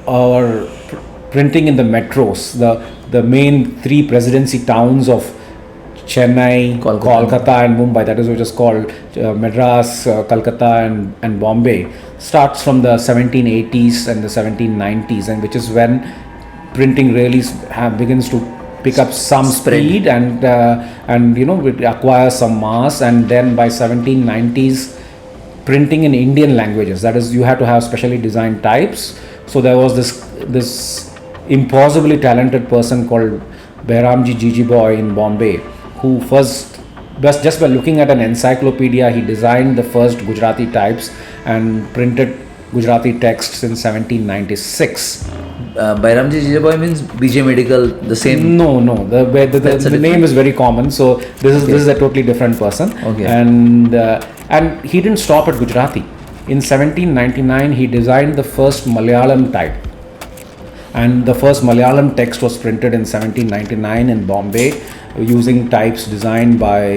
or printing in the metros, the main three presidency towns of Chennai, Kolkata and Mumbai, that is which is called Madras, Calcutta and Bombay, starts from the 1780s and the 1790s, and which is when printing really begins to pick up some speed and it acquires some mass. And then by 1790s, printing in Indian languages, that is, you had to have specially designed types. So there was this impossibly talented person called Behramji Jijiboy in Bombay, who first, just by looking at an encyclopedia, he designed the first Gujarati types and printed Gujarati texts in 1796. Behramji Jijiboy means BJ Medical, the same? No. The name is very common. So this is a totally different person. Okay. And he didn't stop at Gujarati. In 1799, he designed the first Malayalam type. And the first Malayalam text was printed in 1799 in Bombay using types designed by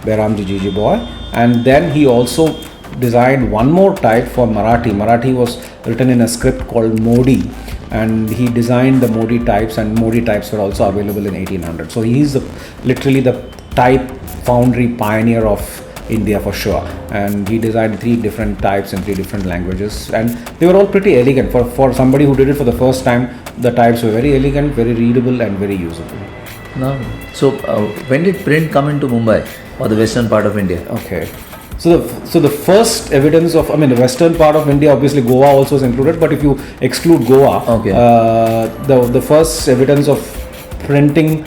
Behramji Jijiboy. And then he also designed one more type for Marathi. Marathi was written in a script called Modi, and he designed the Modi types, and Modi types were also available in 1800. So he is literally the type foundry pioneer of India for sure, and he designed 3 different types in 3 different languages, and they were all pretty elegant. For somebody who did it for the first time, the types were very elegant, very readable and very usable. No. So when did print come into Mumbai or the western part of India? Okay. So the first evidence of, the western part of India, obviously Goa also is included, but if you exclude Goa, okay. The first evidence of printing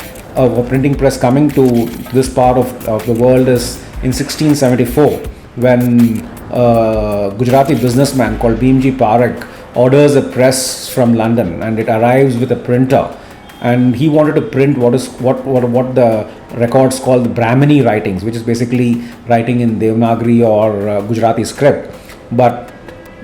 press coming to this part of the world is in 1674, when a Gujarati businessman called Bhimji Parekh orders a press from London, and it arrives with a printer. And he wanted to print what the records call the Brahmini writings, which is basically writing in Devanagari or Gujarati script. But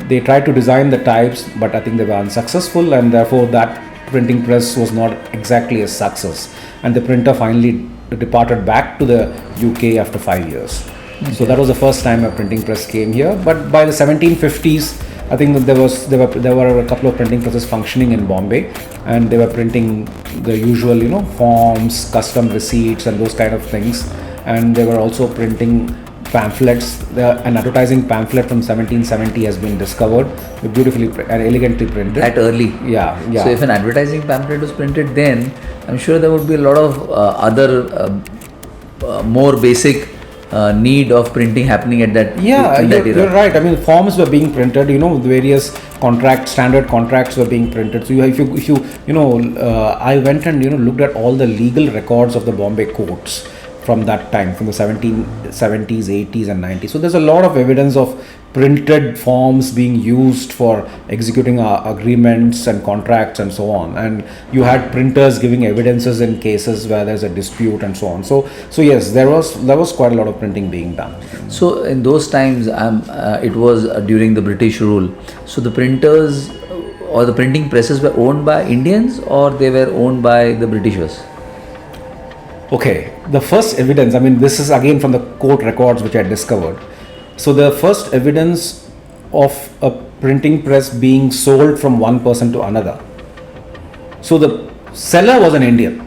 they tried to design the types, but I think they were unsuccessful, and therefore that printing press was not exactly a success. And the printer finally departed back to the UK after 5 years. Okay. So that was the first time a printing press came here. But by the 1750s, I think that there were a couple of printing presses functioning in Bombay, and they were printing the usual, forms, custom receipts and those kind of things. And they were also printing pamphlets. An advertising pamphlet from 1770 has been discovered, beautifully and elegantly printed. That early? Yeah. So if an advertising pamphlet was printed then, I'm sure there would be a lot of other more basic need of printing happening at that era. You're right. Forms were being printed, various standard contracts were being printed. So I went and looked at all the legal records of the Bombay courts from that time, from the 1770s, 80s and 90s. So there's a lot of evidence of printed forms being used for executing agreements and contracts and so on. And you had printers giving evidences in cases where there's a dispute and so on. So yes, there was quite a lot of printing being done. So in those times, it was during the British rule. So the printers or the printing presses were owned by Indians, or they were owned by the Britishers? Okay, the first evidence, this is again from the court records which I discovered. So the first evidence of a printing press being sold from one person to another. So the seller was an Indian.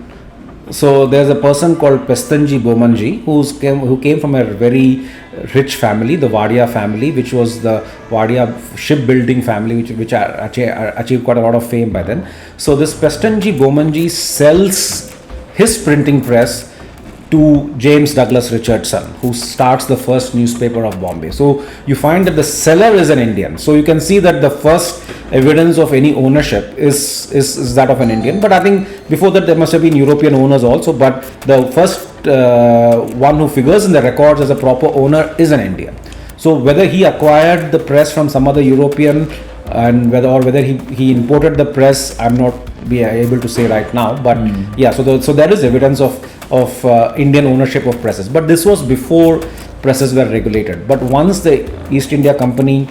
So there's a person called Pestanji Bomanji who came from a very rich family, the Wadia family, which was the Wadia shipbuilding family, which achieved quite a lot of fame by then. So this Pestanji Bomanji sells his printing press to James Douglas Richardson, who starts the first newspaper of Bombay. So you find that the seller is an Indian. So you can see that the first evidence of any ownership is that of an Indian. But I think before that there must have been European owners also. But the first one who figures in the records as a proper owner is an Indian. So whether he acquired the press from some other European and whether he imported the press, I'm not be able to say right now. But so there is evidence of Indian ownership of presses. But this was before presses were regulated. But once the East India Company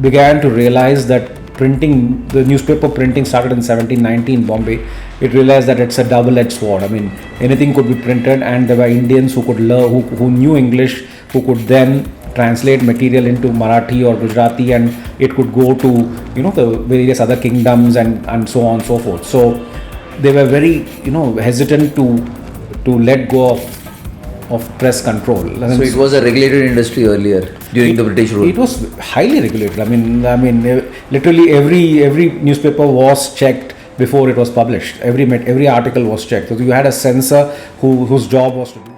began to realize that the newspaper printing started in 1790 in Bombay, it realized that it's a double-edged sword. Anything could be printed, and there were Indians who could learn, who knew English, who could then translate material into Marathi or Gujarati, and it could go to, you know, the various other kingdoms and so on and so forth. So they were very, you know, hesitant to let go of press control. So it was a regulated industry earlier during the British rule. It was highly regulated. I mean, literally every newspaper was checked before it was published. Every article was checked. So you had a censor whose job was to do.